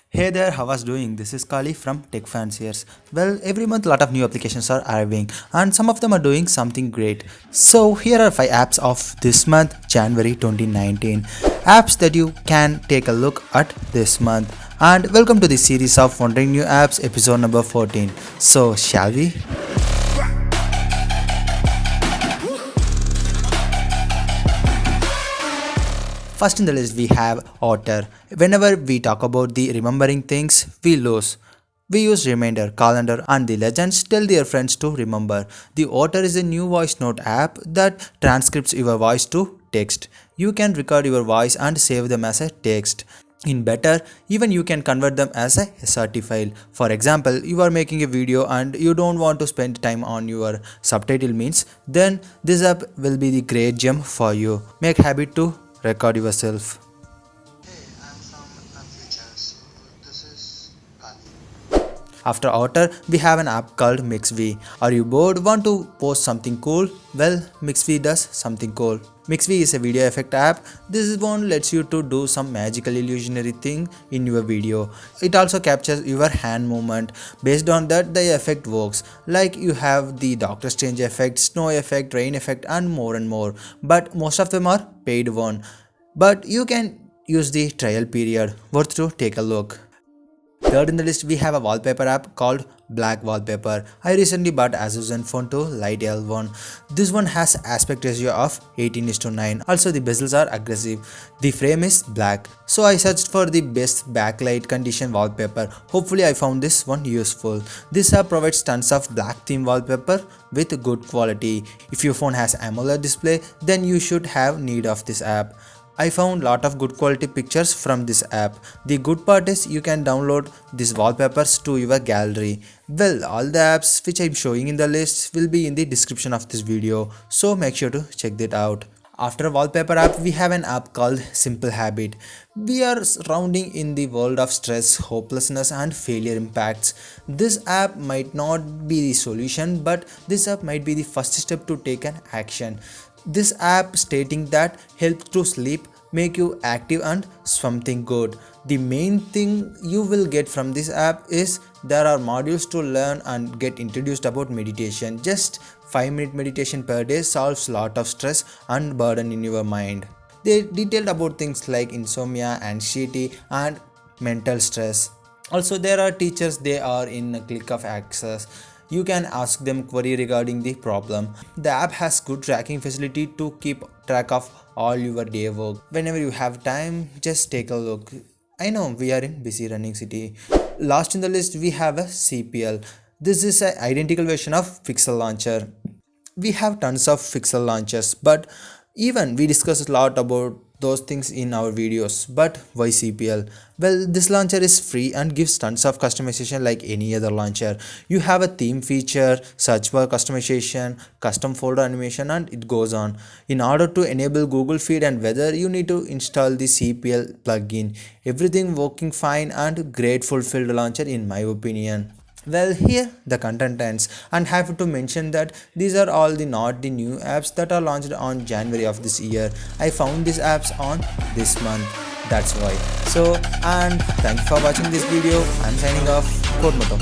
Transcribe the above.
Hey there, how was doing? This is Kali from Tech Fanciers. Well, every month a lot of new applications are arriving and some of them are doing something great. So here are 5 apps of this month, January 2019. Apps that you can take a look at this month. And welcome to the series of Wondering New Apps episode number 14. So shall we? First in the list we have Otter. Whenever we talk about the remembering things, we lose. We use reminder, calendar and the legends tell their friends to remember. The Otter is a new voice note app that transcribes your voice to text. You can record your voice and save them as a text. In better, even you can convert them as a SRT file. For example, you are making a video and you don't want to spend time on your subtitle means, then this app will be the great gem for you. Make habit to record yourself. Hey, I'm from future, so this is Kali. After Otter, we have an app called MixV. Are you bored? Want to post something cool? Well, MixV does something cool. MixV is a video effect app. This one lets you to do some magical illusionary thing in your video. It also captures your hand movement. Based on that, the effect works. Like you have the Doctor Strange effect, snow effect, rain effect and more and more. But most of them are paid one. But you can use the trial period. Worth to take a look. Third in the list, we have a wallpaper app called Black Wallpaper. I recently bought Asus Zenfone 2 Lite L1. This one has aspect ratio of 18:9. Also, the bezels are aggressive. The frame is black. So I searched for the best backlight condition wallpaper. Hopefully, I found this one useful. This app provides tons of black theme wallpaper with good quality. If your phone has AMOLED display, then you should have need of this app. I found lot of good quality pictures from this app. The good part is you can download these wallpapers to your gallery. Well, all the apps which I'm showing in the list will be in the description of this video, so make sure to check that out. After wallpaper app, we have an app called Simple Habit. We are surrounding in the world of stress, hopelessness and failure impacts. This app might not be the solution, but this app might be the first step to take an action. This app stating that helps to sleep, make you active and something good. The main thing you will get from this app is there are modules to learn and get introduced about meditation. Just 5-minute meditation per day solves lot of stress and burden in your mind. They detailed about things like insomnia, anxiety and mental stress. Also there are teachers, they are in a click of access. You can ask them query regarding the problem. The app has good tracking facility to keep track of all your day work. Whenever you have time, just take a look. I know we are in busy running city. Last in the list we have a CPL. This is an identical version of Pixel Launcher. We have tons of Pixel launchers, but even we discuss a lot about those things in our videos. But why CPL? Well, this launcher is free and gives tons of customization like any other launcher. You have a theme feature, search bar customization, custom folder animation and it goes on. In order to enable Google Feed and Weather, you need to install the CPL plugin. Everything working fine and great fulfilled launcher in my opinion. Well, here the content ends, and have to mention that these are all the not the new apps that are launched on January of this year. I found these apps on this month. That's why. So, and thank you for watching this video. I'm signing off. Code Moto.